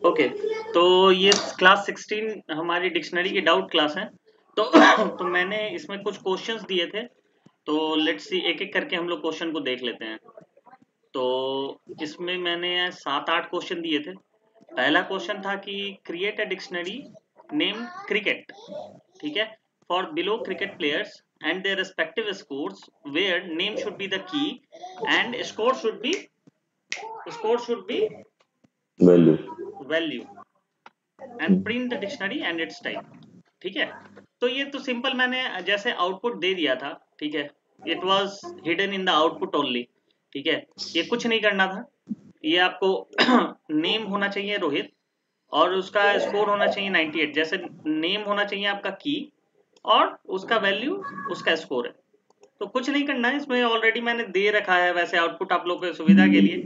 Okay, तो ये class 16 हमारी डिक्शनरी की डाउट क्लास है। तो तो मैंने इसमें कुछ क्वेश्चंस दिए थे, तो लेट्स सी एक एक करके हम लोग क्वेश्चन को देख लेते हैं। तो इसमें मैंने 7-8 क्वेश्चन दिए थे। पहला क्वेश्चन था कि create a dictionary name cricket, ठीक है, for below cricket players and their respective scores where name should be the key and score should be value and print the dictionary and its type. ठीक है, तो ये तो simple मैंने जैसे output दे दिया था। ठीक है, it was hidden in the output only. ठीक है, ये कुछ नहीं करना था। ये आपको नेम होना चाहिए रोहित, और उसका स्कोर होना चाहिए 98। जैसे नेम होना चाहिए आपका की, और उसका वैल्यू उसका स्कोर है। तो कुछ नहीं करना है इसमें, ऑलरेडी मैंने दे रखा है वैसे आउटपुट आप लोगों की सुविधा के लिए।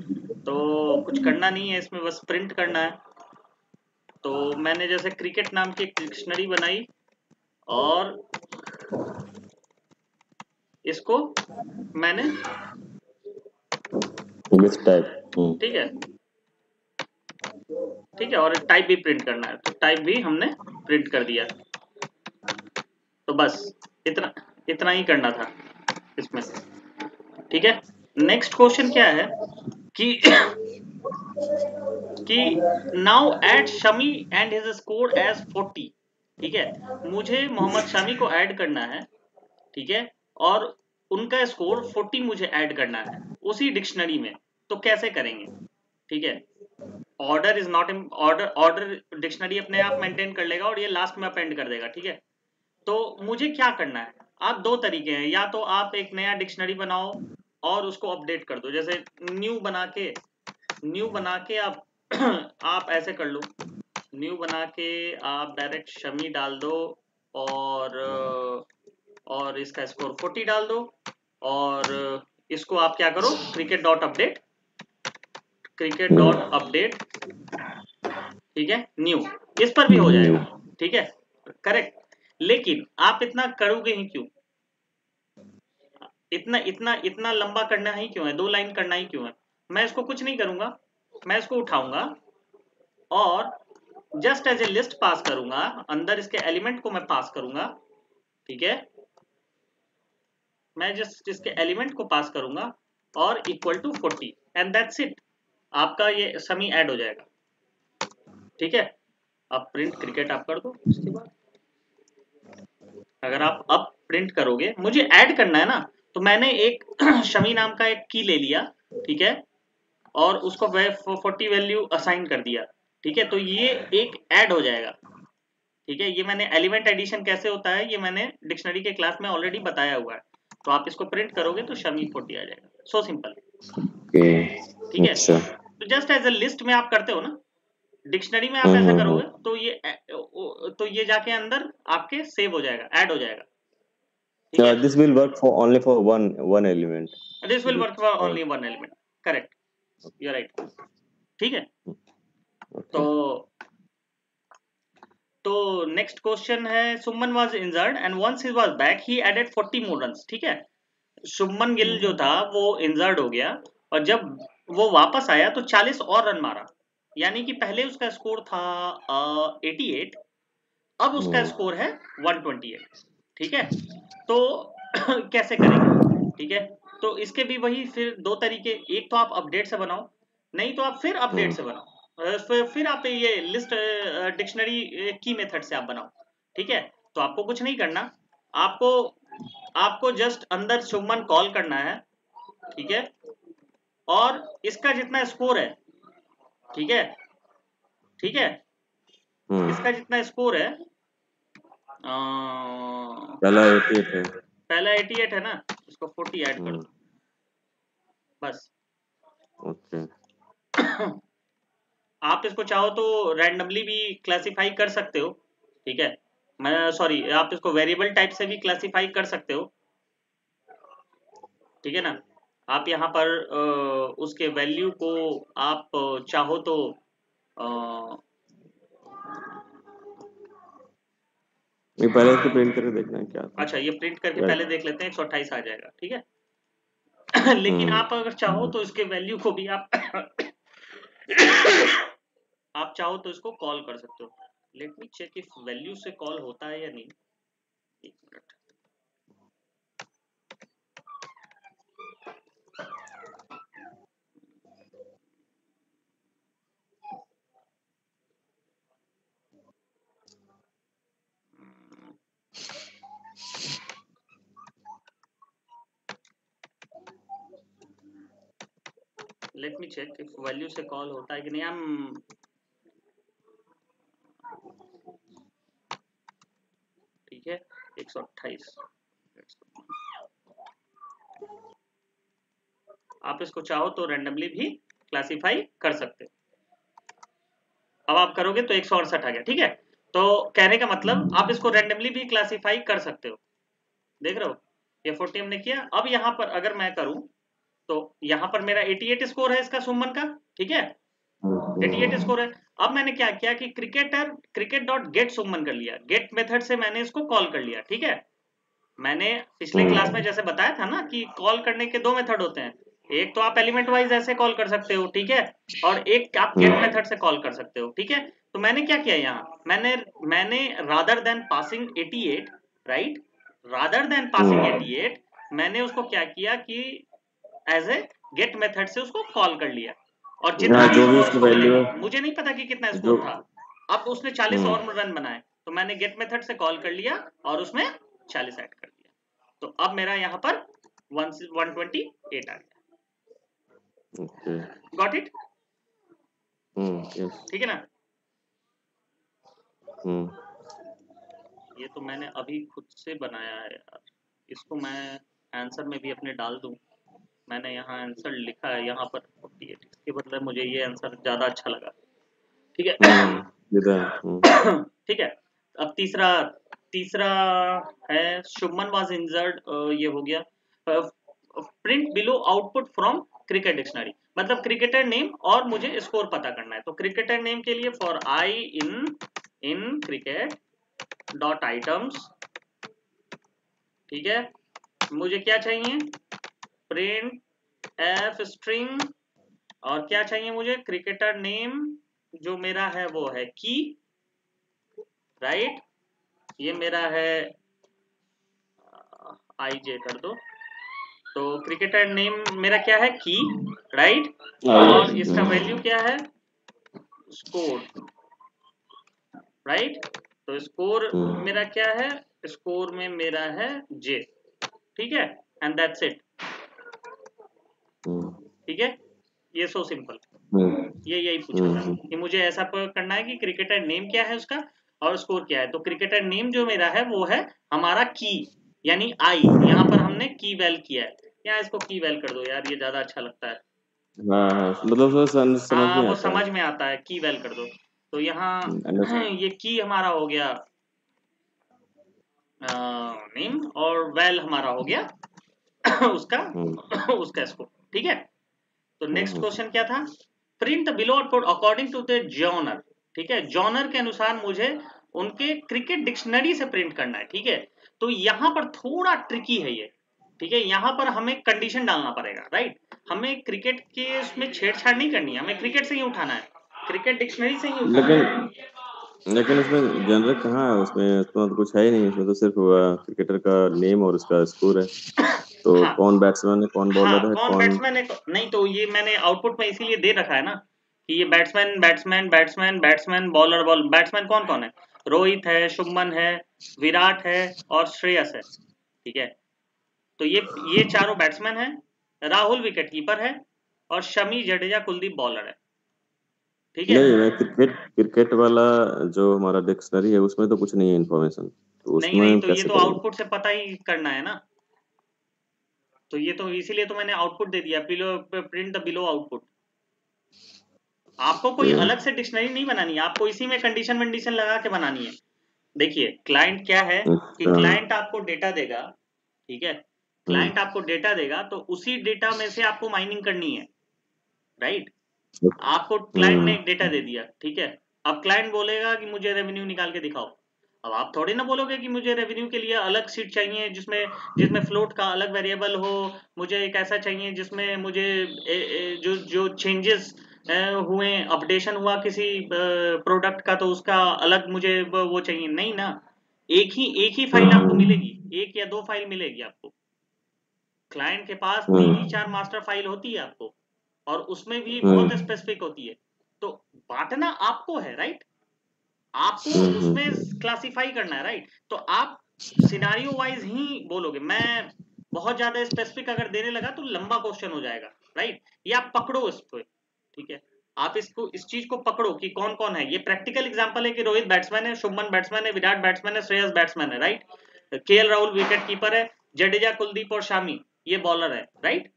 तो कुछ करना नहीं है इसमें, बस प्रिंट करना है। तो मैंने जैसे क्रिकेट नाम की एक डिक्शनरी बनाई, और इसको मैंने, ठीक है, ठीक है, और टाइप भी प्रिंट करना है, तो टाइप भी हमने प्रिंट कर दिया। तो बस इतना इतना ही करना था इसमें। ठीक है, नेक्स्ट क्वेश्चन क्या है कि now add Shami and his score as 40। ठीक है, मुझे मोहम्मद शमी को ऐड करना है। ठीक है, और उनका स्कोर 40 मुझे ऐड करना है उसी डिक्शनरी में। तो कैसे करेंगे? ठीक है, order is not order dictionary अपने आप मेंटेन कर लेगा और ये लास्ट में अपेंड कर देगा। ठीक है, तो मुझे क्या करना है? आप दो तरीके हैं, या तो आप एक नया डिक्शनरी बनाओ और उसको अपडेट कर दो, जैसे न्यू बना के आप आप ऐसे कर लो, न्यू बना के आप डायरेक्ट शमी डाल दो, और इसका स्कोर 40 डाल दो, और इसको आप क्या करो, cricket.update, ठीक है, न्यू, इस पर भी हो जाएगा। ठीक है, करेक्ट। लेकिन आप इतना करोगे ही क्यों? इतना इतना इतना लंबा करना ही क्यों है? 2 लाइन करना ही क्यों है? मैं इसको कुछ नहीं करूंगा, मैं इसको उठाऊंगा और जस्ट एज ए लिस्ट पास करूंगा, अंदर इसके एलिमेंट को मैं पास करूंगा। ठीक है, मैं जस्ट इसके एलिमेंट को पास करूंगा और equal to 40 and that's it, आपका ये समी ऐड हो जाएगा। ठीक है, अब प्रिंट क्रिकेट आप कर दो। उसके बाद अगर आप अब प्रिंट करोगे, मुझे ऐड करना है ना, तो मैंने एक शमी नाम का एक की ले लिया। ठीक है, और उसको 40 वैल्यू असाइन कर दिया। ठीक है, तो ये एक ऐड हो जाएगा। ठीक है, ये मैंने एलिमेंट एडिशन कैसे होता है ये मैंने डिक्शनरी के क्लास में ऑलरेडी बताया हुआ है। तो आप इसको प्रिंट करोगे तो शमी 40 आ जाएगा। So simple. ठीक है, तो जस्ट एज ए लिस्ट में आप करते हो ना, डिक्शनरी में आप ऐसा करोगे तो ये जाके अंदर आपके सेव हो जाएगा, ऐड हो जाएगा। ठीक है, this will work for only for one element. This will work for only one element, correct, you are right. ठीक है, तो नेक्स्ट क्वेश्चन है, Suman was injured and once he was back he added 40 more runs. ठीक है, शुभमन गिल जो था वो injured हो गया, और जब वो वापस आया तो 40 और रन मारा, यानी कि पहले उसका स्कोर था 88, अब उसका स्कोर है 128। ठीक है, तो कैसे करेंगे? ठीक है, तो इसके भी वही फिर दो तरीके, एक तो आप अपडेट से बनाओ, नहीं तो आप फिर अपडेट से बनाओ, फिर आप ये लिस्ट डिक्शनरी की मेथड से आप बनाओ। ठीक है, तो आपको कुछ नहीं करना, आपको आपको जस्ट अंदर शुभमन कॉल करना है। ठीक है, और इसका जितना स्कोर है, ठीक है, ठीक है, इसका जितना स्कोर है, पहला 88 है ना, इसको 40 ऐड कर दो बस। आप इसको चाहो तो रैंडमली भी क्लासिफाई कर सकते हो। ठीक है, मैं सॉरी, आप इसको वेरिएबल टाइप से भी क्लासिफाई कर सकते हो। ठीक है ना, आप यहाँ पर उसके वैल्यू को आप चाहो तो ये पहले इसको प्रिंट करके देखना है क्या। अच्छा, ये प्रिंट करके पहले देख लेते हैं, 128 आ जाएगा। ठीक है, लेकिन आप अगर चाहो तो इसके वैल्यू को भी आप आप चाहो तो इसको कॉल कर सकते हो। Let me check if value से कॉल होता है या नहीं। एक minute. Let me check if value से कॉल होता है कि नहीं। हम ठीक है 128। आप इसको चाहो तो रैंडमली भी क्लासिफाई कर सकते हो। अब आप करोगे तो 168 आ गया। ठीक है, तो कहने का मतलब आप इसको रैंडमली भी क्लासिफाई कर सकते हो। देख रहे हो, ये 40 हमने किया। अब यहाँ पर अगर मैं करूं तो यहाँ पर मेरा 88 स्कोर है इसका सुमन का। ठीक है, 88 स्कोर है। अब मैंने क्या किया कि क्रिकेट डॉट गेट सुमन कर लिया। गेट मेथड से मैंने इसको कॉल कर लिया। ठीक है, मैंने पिछले क्लास में जैसे बताया था ना कि कॉल करने के दो मेथड होते हैं। एक तो आप एलिमेंट वाइज ऐसे कॉल कर सकते हो, ठीक है, और एक आप गेट मेथड से कॉल कर सकते हो। ठीक है, तो मैंने क्या किया यहाँ, मैंने rather than passing 88, right, rather than passing 88 मैंने उसको क्या किया कि एज ए गेट मेथड से उसको कॉल कर लिया। और जितना भी जो भी स्कोर उसकी उसको वैल्यू मिलेगा, है मुझे नहीं पता कि कितना जो स्कोर था। अब उसने 40 और रन बनाए तो मैंने गेट मेथड से कॉल कर लिया और उसमें 40 ऐड कर दिया। तो अब मेरा यहाँ पर 128 आ गया। Okay got it? यस ठीक है ना? ये तो मैंने अभी खुद से बनाया है यार, इसको मैं आंसर में भी अपने डाल दूं। मैंने यहाँ आंसर लिखा है यहाँ पर 48, इसके बदले मुझे ये आंसर ज्यादा अच्छा लगा। ठीक है ठीक है। अब तीसरा तीसरा है शुभमन वाज इंजर्ड। ये हो गया। Print below output from cricket dictionary, मतलब क्रिकेटर नेम और मुझे स्कोर पता करना है। तो क्रिकेटर नेम के लिए for I in cricket dot items, ठीक है, मुझे क्या चाहिए, प्रिंट एफ स्ट्रिंग, और क्या चाहिए मुझे, क्रिकेटर नेम जो मेरा है वो है की, राइट, ये मेरा है आई जे कर दो। तो क्रिकेटर नेम मेरा क्या है, की, राइट, और इसका वैल्यू क्या है, स्कोर, राइट। तो स्कोर मेरा क्या है, स्कोर में मेरा है जे। ठीक है, एंड दैट्स इट। ठीक है, ये सो सिंपल। ये यही पूछा था कि मुझे ऐसा करना है कि क्रिकेटर नेम क्या है उसका और स्कोर क्या है। तो क्रिकेटर नेम जो मेरा है वो है हमारा की, यानी आई, यहाँ पर हमने की वेल किया है। यहाँ इसको की वेल कर दो यार, ये ज्यादा अच्छा लगता है। मतलब समझ में वो आता समझ है। में आता है, की वेल कर दो। तो यहाँ ये की हमारा हो गया नेम, और वेल हमारा हो गया उसका स्कोर। ठीक है, तो नेक्स्ट क्वेश्चन क्या था, print below output according to the genre. ठीक है, जॉनर के अनुसार मुझे उनके क्रिकेट डिक्शनरी से प्रिंट करना है। ठीक है, तो यहां पर थोड़ा ट्रिकी है ये। ठीक है, यहां पर हमें कंडीशन डालना पड़ेगा, राइट। हमें क्रिकेट के उसमें छेड़छाड़ नहीं करनी है, हमें क्रिकेट से ही उठाना है, क्रिकेट डिक्शनरी से ही उठाना है। लेकिन उसमें जनरल कहाँ है, उसमें तो कुछ है ही नहीं। उसमें तो सिर्फ क्रिकेटर का नेम और उसका स्कोर है। तो हाँ, कौन बैट्समैन है, कौन बॉलर है, कौन कौन बैट्समैन है, नहीं तो ये मैंने आउटपुट में इसीलिए दे रखा है ना कि ये batsman batsman batsman batsman bowler ball. Batsman कौन कौन है, रोहित है, शुभमन है, विराट है और श्रेयस है। ठीक है, तो ये चारों बैट्समैन है, राहुल विकेट कीपर है और शमी जडेजा कुलदीप बॉलर है। ठीक है, नहीं, मैं क्रिकेट वाला जो हमारा डिक्शनरी है उसमें तो कुछ नहीं है इन्फॉर्मेशन, तो नहीं उसमें तो ये कैसे तो करेंगे? आउटपुट से पता ही करना है ना। तो ये तो इसीलिए तो मैंने आउटपुट दे दिया, प्रिंट द बिलो आउटपुट। आपको कोई अलग से डिक्शनरी नहीं बनानी है, आपको इसी में कंडीशन वंडीशन लगा के बनानी है। देखिए क्लाइंट क्या है कि क्लाइंट आपको डेटा देगा, ठीक है, क्लाइंट आपको डेटा देगा तो उसी डेटा में से आपको माइनिंग करनी है, राइट। आपको क्लाइंट ने एक डेटा दे दिया, ठीक है, अब क्लाइंट बोलेगा कि मुझे रेवेन्यू निकाल के दिखाओ। अब आप थोड़ी ना बोलोगे कि मुझे रेवेन्यू के लिए अलग शीट चाहिए जिसमें फ्लोट का अलग वेरिएबल हो, मुझे एक ऐसा चाहिए जिसमें मुझे जो जो चेंजेस हुए, अपडेशन हुआ किसी प्रोडक्ट का, तो उसका अलग मुझे वो चाहिए नहीं ना। एक ही फाइल आपको मिलेगी, एक या 2 फाइल मिलेगी आपको। क्लाइंट के पास 3-4 मास्टर फाइल होती है आपको, और उसमें भी बहुत स्पेसिफिक होती है। तो बांटना आपको है, राइट? आपको उसमें क्लासिफाई करना है, राइट? तो आप सिनारियो वाइज ही बोलोगे। मैं बहुत ज्यादा स्पेसिफिक अगर देने लगा तो लंबा क्वेश्चन हो जाएगा, राइट? ये आप पकड़ो इसको, ठीक है? आप इसको, इस चीज को पकड़ो कि कौन कौन है। ये प्रैक्टिकल एग्जांपल है कि रोहित बैट्समैन है, शुभमन बैट्समैन है, विराट बैट्समैन है, श्रेयस बैट्समैन है, right? KL Rahul wicket keeper है, जडेजा, कुलदीप और शामी ये बॉलर है, राइट?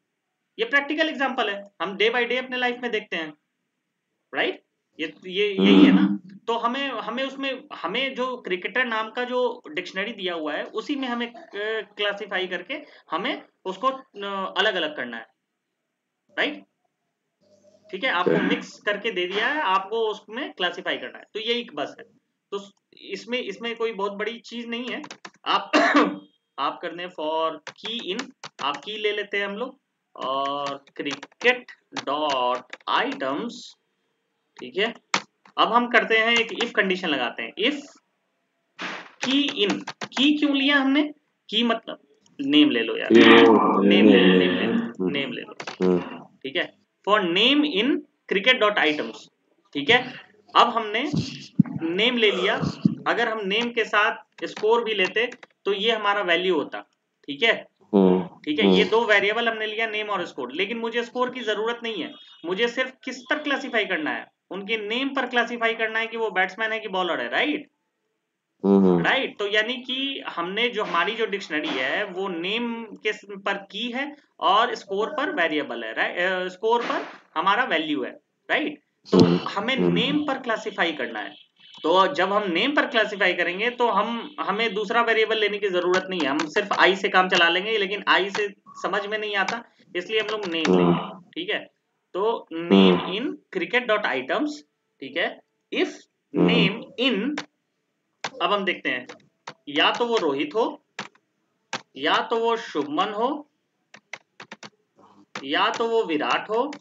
ये प्रैक्टिकल एग्जांपल है, हम डे बाय डे अपने लाइफ में देखते हैं, राइट? ये यही है ना। तो हमें हमें उसमें, हमें जो क्रिकेटर नाम का जो डिक्शनरी दिया हुआ है उसी में हमें क्लासिफाई करके हमें उसको अलग अलग करना है, राइट? ठीक है, आपको मिक्स करके दे दिया है, आपको उसमें क्लासिफाई करना है, तो यही बस है। तो इसमें इसमें कोई बहुत बड़ी चीज नहीं है। आप आप करने फॉर की इन, आप की ले लेते हैं हम लोग, और क्रिकेट डॉट आइटम्स, ठीक है? अब हम करते हैं एक इफ कंडीशन लगाते हैं। इफ की इन, की क्यों लिया हमने? की मतलब नेम ले लो यार, नेम ले लो, नेम ले लो, ठीक है? For name in cricket dot items, ठीक है? अब हमने नेम ले लिया, अगर हम नेम के साथ स्कोर भी लेते तो ये हमारा वैल्यू होता, ठीक है? ठीक है, ये 2 वेरिएबल हमने लिया, नेम और स्कोर। लेकिन मुझे स्कोर की जरूरत नहीं है, मुझे सिर्फ किस पर क्लासिफाई करना है? उनके नेम पर क्लासिफाई करना है कि वो बैट्समैन है कि बॉलर है, राइट? राइट। तो यानी कि हमने जो, हमारी जो डिक्शनरी है वो नेम के पर की है और स्कोर पर वेरिएबल है, राइट? स्कोर पर हमारा वैल्यू है, राइट? तो हमें नेम पर क्लासिफाई करना है। तो जब हम नेम पर क्लासिफाई करेंगे तो हमें दूसरा वेरिएबल लेने की जरूरत नहीं है, हम सिर्फ आई से काम चला लेंगे। लेकिन आई से समझ में नहीं आता, इसलिए हम लोग नेम लेंगे, ठीक है? तो name in cricket dot items, ठीक है? इफ नेम इन, अब हम देखते हैं, या तो वो रोहित हो, या तो वो शुभमन हो, या तो वो विराट हो,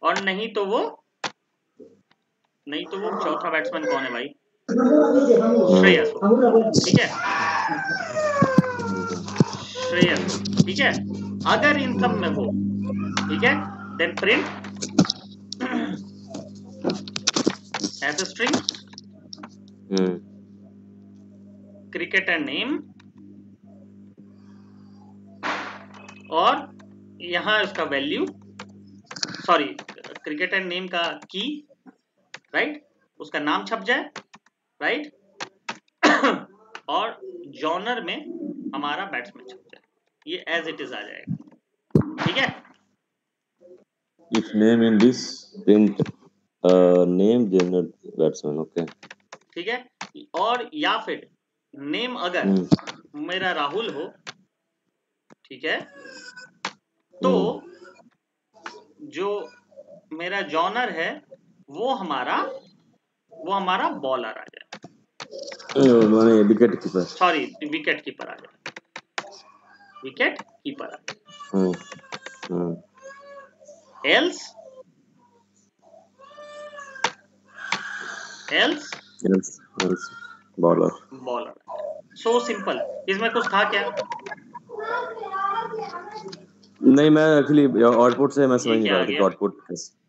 और नहीं तो वो चौथा बैट्समैन कौन है भाई? श्रेयस हो, ठीक है? श्रेयस, ठीक है? अगर इन सब में हो, ठीक है, then print as a string cricketer name, और यहां इसका वैल्यू, सॉरी, क्रिकेटर नेम का की, राइट? उसका नाम छप जाए, राइट? और जॉनर में हमारा बैट्समैन छप जाए, ये एज इट इज आ जाएगा, ठीक है? If name in this, print name general batsman, okay. ठीक है? और या फिर नेम अगर मेरा राहुल हो, ठीक है, तो जो मेरा जॉनर है वो हमारा बॉलर आ जाए, माने wicket keeper, sorry wicket keeper आ जाए, विकेट कीपर आ जाए। Else bowler. So simple. इसमें कुछ था क्या? नहीं, मैं एक्चुअली आउटपुट से मैं समझ नहीं पा रहा था कि आउटपुट कैसे।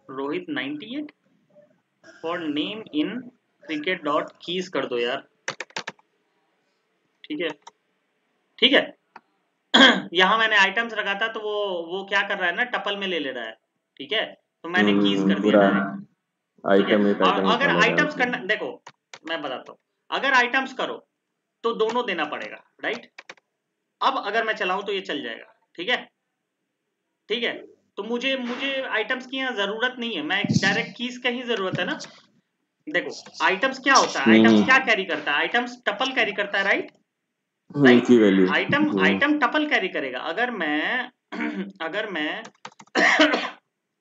Rohit 98 for name in cricket dot keys कर दो यार, ठीक है? ठीक है। यहाँ मैंने आइटम्स रखा था तो वो क्या कर रहा है ना, टपल में ले रहा है, ठीक है? तो मैंने कीज कर दिया डायरेक्ट, आइटम एक आइटम। और अगर आइटम्स करना, देखो मैं बताता हूँ, अगर आइटम्स करो तो दोनों देना पड़ेगा, राइट? अब अगर मैं चलाऊं तो ये चल जाएगा, ठीक है? ठीक है, तो मुझे आइटम्स की यहाँ जरूरत नहीं है, मैं डायरेक्ट कीज का ही जरूरत है ना। देखो आइटम्स क्या होता है, आइटम्स क्या कैरी करता है? आइटम्स टपल कैरी करता है, right? Right, item tuple carry करेगा। अगर मैं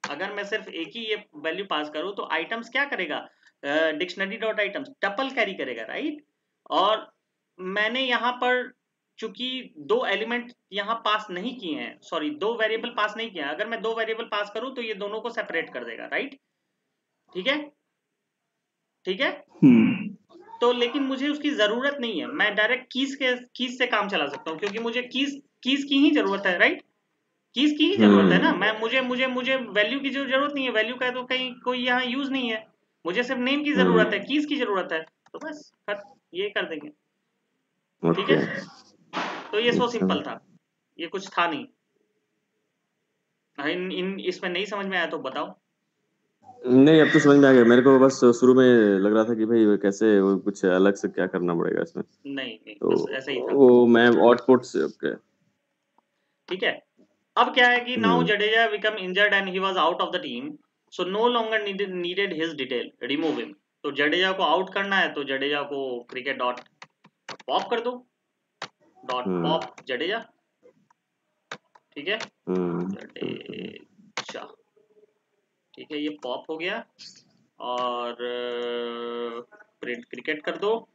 अगर मैं सिर्फ एक ही ये वैल्यू पास करूं तो आइटम्स क्या करेगा? Dictionary dot items tuple carry करेगा, राइट? और मैंने यहाँ पर चूंकि दो एलिमेंट यहाँ पास नहीं किए हैं, सॉरी दो वेरिएबल पास नहीं किए हैं, अगर मैं दो वेरिएबल पास करूं तो ये दोनों को सेपरेट कर देगा, राइट? ठीक है, ठीक है। तो लेकिन मुझे उसकी जरूरत नहीं है, मैं डायरेक्ट कीज से काम चला सकता हूँ, क्योंकि मुझे कीज की ही जरूरत है, राइट? कीज की ही जरूरत है ना, मैं मुझे वैल्यू की जो जरूरत नहीं है, वैल्यू का तो कहीं कोई यहाँ यूज नहीं है, मुझे सिर्फ नेम की जरूरत है, कीज की जरूरत है, तो बस ये कर देंगे, ठीक है। तो ये सो सिंपल था, ये कुछ था नहीं। इसमें नहीं समझ में आया तो बताओ। नहीं, अब तो समझ में आ गया मेरे को, बस शुरू में लग रहा था कि भाई कैसे वो कुछ अलग से क्या करना पड़ेगा इसमें। नहीं तो बस ऐसा ही था वो मैं आउटपुट से ओके, ठीक है। अब क्या है कि now Jadeja become injured and he was out of the team, so no longer needed his detail, remove him. तो जडेजा को आउट करना है तो जडेजा को क्रिकेट डॉट पॉप कर दो, डॉट पॉप जडेजा, ठीक है, जडेजा, ठीक है, ये पॉप हो गया, और प्रिंट क्रिकेट कर दो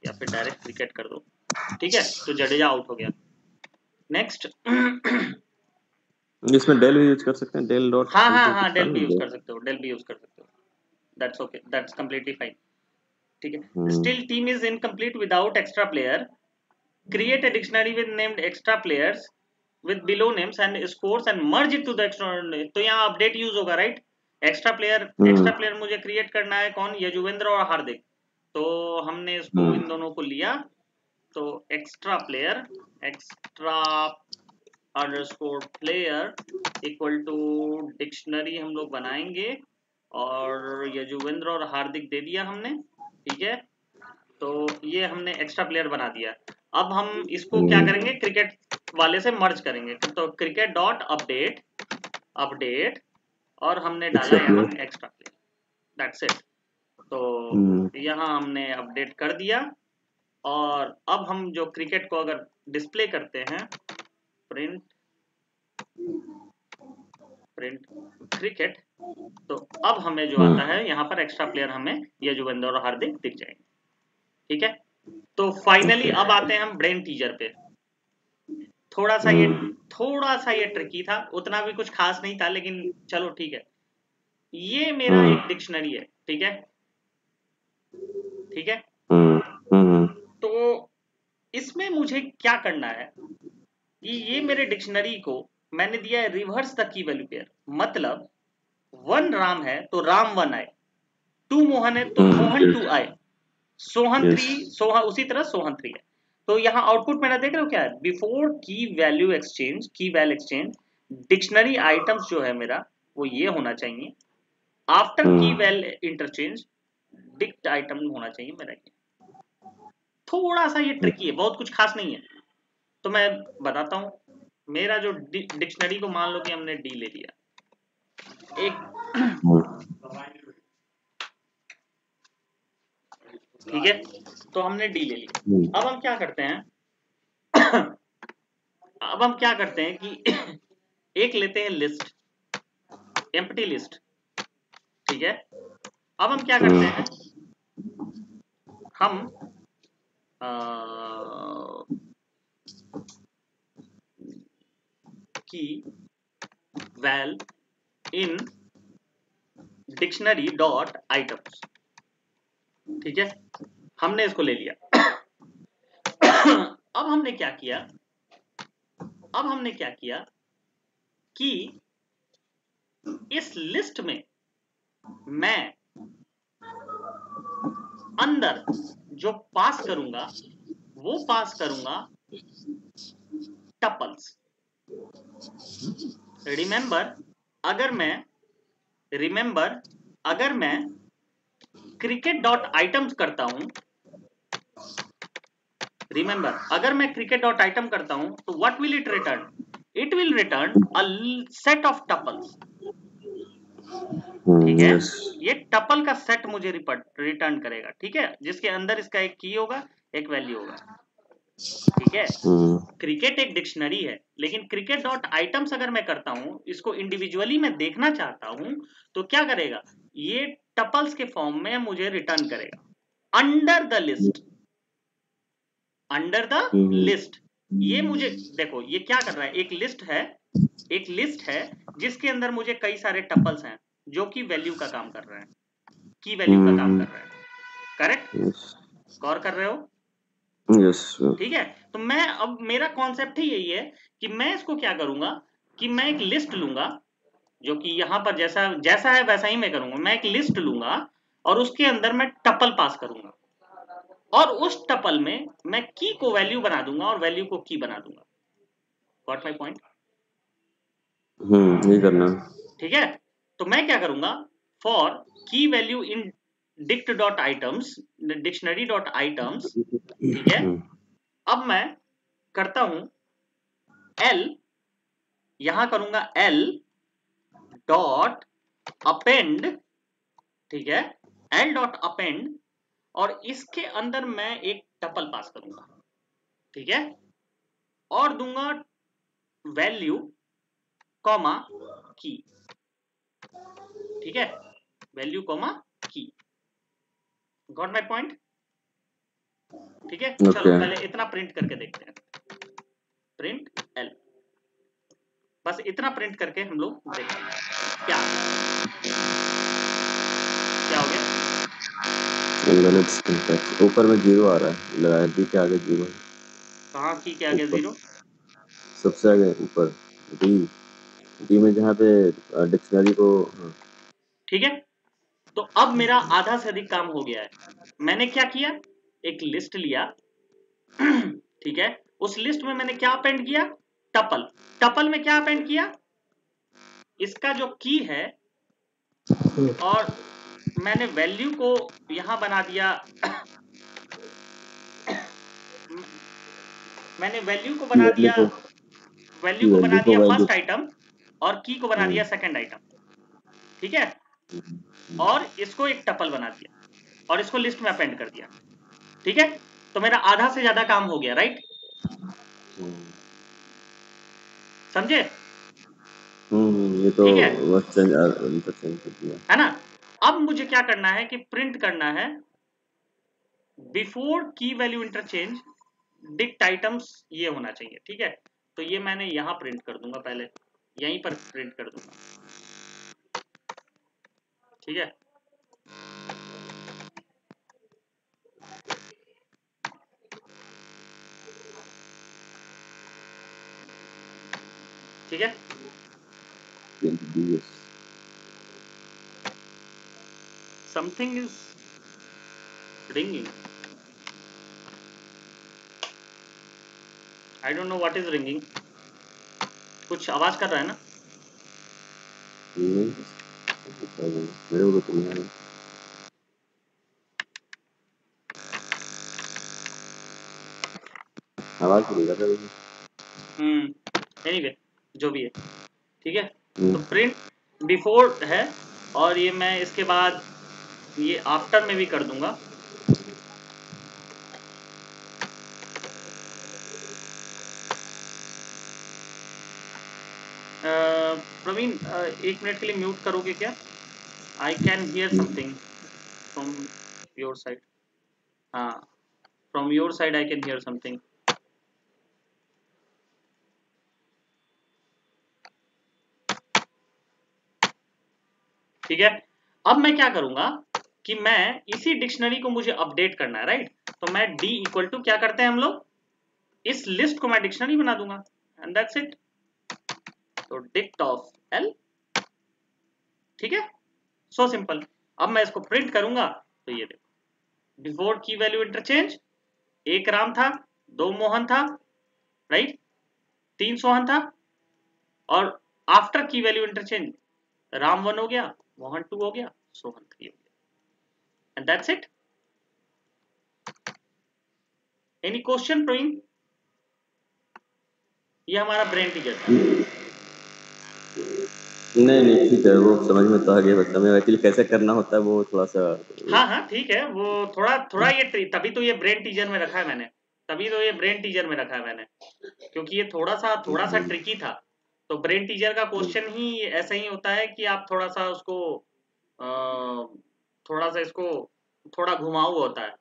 या फिर डायरेक्ट क्रिकेट कर दो, ठीक है। तो जडेजा आउट हो गया। नेक्स्ट इसमें डेल भी यूज कर सकते हैं, डेल डॉट, हाँ डेल भी यूज कर सकते हो, डेल भी यूज कर सकते हो, that's okay, that's completely fine, ठीक है। Still team is incomplete without extra player, create a dictionary with named extra players with below names and scores and merge it to the extra, तो यहाँ update use होगा, right? Extra player मुझे create करना है, कौन? यजुवेंद्र और हार्दिक। तो हमने इसको इन दोनों को लिया, तो extra underscore player equal to dictionary हम लोग बनाएंगे, और यजुवेंद्र और हार्दिक दे दिया हमने, ठीक है। तो ये हमने एक्स्ट्रा प्लेयर बना दिया। अब हम इसको क्या करेंगे, क्रिकेट वाले से मर्ज करेंगे, तो क्रिकेट डॉट अपडेट और हमने डाला यहाँ एक्स्ट्रा प्लेयर, दैट्स इट। तो यहाँ हमने अपडेट कर दिया, और अब हम जो क्रिकेट को अगर डिस्प्ले करते हैं, प्रिंट क्रिकेट, तो अब हमें जो आता है यहाँ पर एक्स्ट्रा प्लेयर हमें यजुवेंद्र और हार्दिक दिख जाएंगे, ठीक है। तो फाइनली अब आते हैं हम ब्रेन टीजर पे। थोड़ा सा ये ट्रिकी था, उतना भी कुछ खास नहीं था, लेकिन चलो ठीक है। ये मेरा एक डिक्शनरी है, ठीक है, ठीक है। तो इसमें मुझे क्या करना है कि ये मेरे डिक्शनरी को मैंने दिया है reverse the key value pair, मतलब 1 राम है तो राम 1 आए, 2 मोहन है तो मोहन 2 आए, सोहन 3 सोहन, उसी तरह सोहन 3 है। तो यहाँ आउटपुट मेरा देख रहे हो क्या है, बिफोर की वैल्यू एक्सचेंज, की वैल्यू एक्सचेंज डिक्शनरी आइटम्स जो है मेरा वो ये होना चाहिए, आफ्टर की वैल इंटरचेंज डिक्ट आइटम होना चाहिए मेरा ये। थोड़ा सा ये ट्रिकी है, बहुत कुछ खास नहीं है, तो मैं बताता हूँ। मेरा जो डिक्शनरी को मान लो कि हमने डी ले लिया, ठीक है, तो हमने डी ले लिया। अब हम क्या करते हैं अब हम क्या करते हैं कि एक लेते हैं लिस्ट, एम्प्टी लिस्ट, ठीक है। अब हम क्या करते हैं, हम key value in dictionary dot items, ठीक है, हमने इसको ले लिया। अब हमने क्या किया कि इस लिस्ट में मैं अंदर जो पास करूंगा वो पास करूंगा टपल्स। रिमेंबर अगर मैं क्रिकेट डॉट आइटम्स करता हूं, अगर मैं क्रिकेट डॉट आइटम करता हूं तो what will it return? It will return a set of tuples, ठीक है। ये टपल का सेट मुझे रिटर्न करेगा, ठीक है, जिसके अंदर इसका एक की होगा, एक वैल्यू होगा, ठीक है। क्रिकेट एक डिक्शनरी है, लेकिन क्रिकेट डॉट आइटम्स अगर मैं करता हूं, इसको इंडिविजुअली मैं देखना चाहता हूं, तो क्या करेगा, ये टपल्स के फॉर्म में मुझे रिटर्न करेगा under the list, under the list. ये मुझे देखो ये क्या कर रहा है, एक लिस्ट है जिसके अंदर मुझे कई सारे टपल्स हैं जो कि वैल्यू का काम कर रहे हैं, की वैल्यू का काम कर रहे हैं। करेक्ट? गौर कर रहे हो? यस। ठीक है, तो मैं अब मेरा कॉन्सेप्ट ही यही है कि मैं इसको क्या करूंगा कि मैं एक लिस्ट लूंगा जो कि यहां पर जैसा जैसा है वैसा ही मैं करूंगा। मैं एक लिस्ट लूंगा और उसके अंदर मैं टपल पास करूंगा और उस टपल में मैं की को वैल्यू बना दूंगा और वैल्यू को की बना दूंगा। Got my point? ये करना। ठीक है, तो मैं क्या करूंगा, फॉर की value in dict dot items, dictionary dot items, ठीक है, अब मैं करता हूं एल, यहां करूंगा एल डॉट अपेंड, ठीक है, एल डॉट अपेंड, और इसके अंदर मैं एक टपल पास करूंगा, ठीक है, और दूंगा वैल्यू कॉमा की, ठीक है, वैल्यू कॉमा की। Got my point? ठीक है, चलो पहले इतना प्रिंट करके देखते हैं, प्रिंट एल, बस इतना प्रिंट करके हम लोग देखते हैं क्या हो गया। ऊपर में 0 आ रहा है, लगाया डी के आगे 0। कहाँ की के आगे 0? सबसे आगे ऊपर डी में जहाँ पे डिक्शनरी को। ठीक है, तो अब मेरा आधा से अधिक काम हो गया है। मैंने क्या किया, एक लिस्ट लिया, ठीक है, उस लिस्ट में मैंने क्या अपेंड किया, टपल। टपल में क्या अपेंड किया, इसका जो की है, और मैंने वैल्यू को यहां बना दिया मैंने वैल्यू को बना दिया फर्स्ट आइटम और की को बना दिया सेकंड आइटम, ठीक है, और इसको एक टपल बना दिया और इसको लिस्ट में अपेंड कर दिया, ठीक है, तो मेरा आधा से ज्यादा काम हो गया, राइट? समझे? ये तो ठीक है ना? अब मुझे क्या करना है कि प्रिंट करना है बिफोर की वैल्यू इंटरचेंज डिक्ट आइटम्स, ये होना चाहिए, ठीक है, तो ये मैंने यहां प्रिंट कर दूंगा, पहले यहीं पर प्रिंट कर दूंगा, ठीक है, ठीक है, something is ringing, I don't know what is ringing, कुछ आवाज कर रहा है ना? मेरे को तो नहीं आ रहा। आवाज नहीं कर रहा। एनीवे जो भी है, ठीक है, तो प्रिंट बिफोर है और ये मैं इसके बाद ये आफ्टर में भी कर दूंगा, प्रवीण एक मिनट के लिए म्यूट करोगे क्या? I can hear something from your side. हाँ, from your side I can hear something. ठीक है, अब मैं क्या करूंगा कि मैं इसी डिक्शनरी को मुझे अपडेट करना है, राइट? तो मैं डी इक्वल टू क्या करते हैं हम लोग, इस लिस्ट को मैं डिक्शनरी बना दूंगा एंड दैट्स इट। तो डिक्ट ऑफ एल, ठीक है, सो सिंपल। अब मैं इसको प्रिंट करूंगा तो ये देखो, बिफोर की वैल्यू इंटरचेंज एक राम था, 2 मोहन था, राइट, 3 सोहन था, और आफ्टर की वैल्यू इंटरचेंज राम 1 हो गया, मोहन 2 हो गया, सोहन 3 हो गया and that's it. Any question Praveen? ये हमारा ब्रेन टीचर था। नहीं ठीक है, वो समझ में तो आ गया, बस हमें एक्चुअली कैसे करना होता है वो थोड़ा सा। हाँ ठीक है, वो थोड़ा ये तभी तो ये ब्रेन टीचर में रखा है मैंने, क्योंकि ये थोड़ा सा ट्रिकी था। तो ब्रेन टीचर का क्वेश्चन ही ऐसा ही होता है कि आप थोड़ा सा उसको थोड़ा सा इसको थोड़ा घुमाऊ होता है,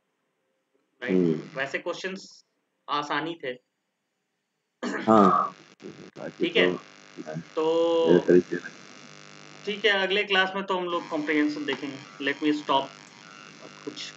राइट? वैसे क्वेश्चंस आसानी थे। हाँ बाकी ठीक है, तो मेरे तरीके से। ठीक है, अगले क्लास में तो हम लोग कॉम्प्रिहेंशन देखेंगे। लेट मी स्टॉप कुछ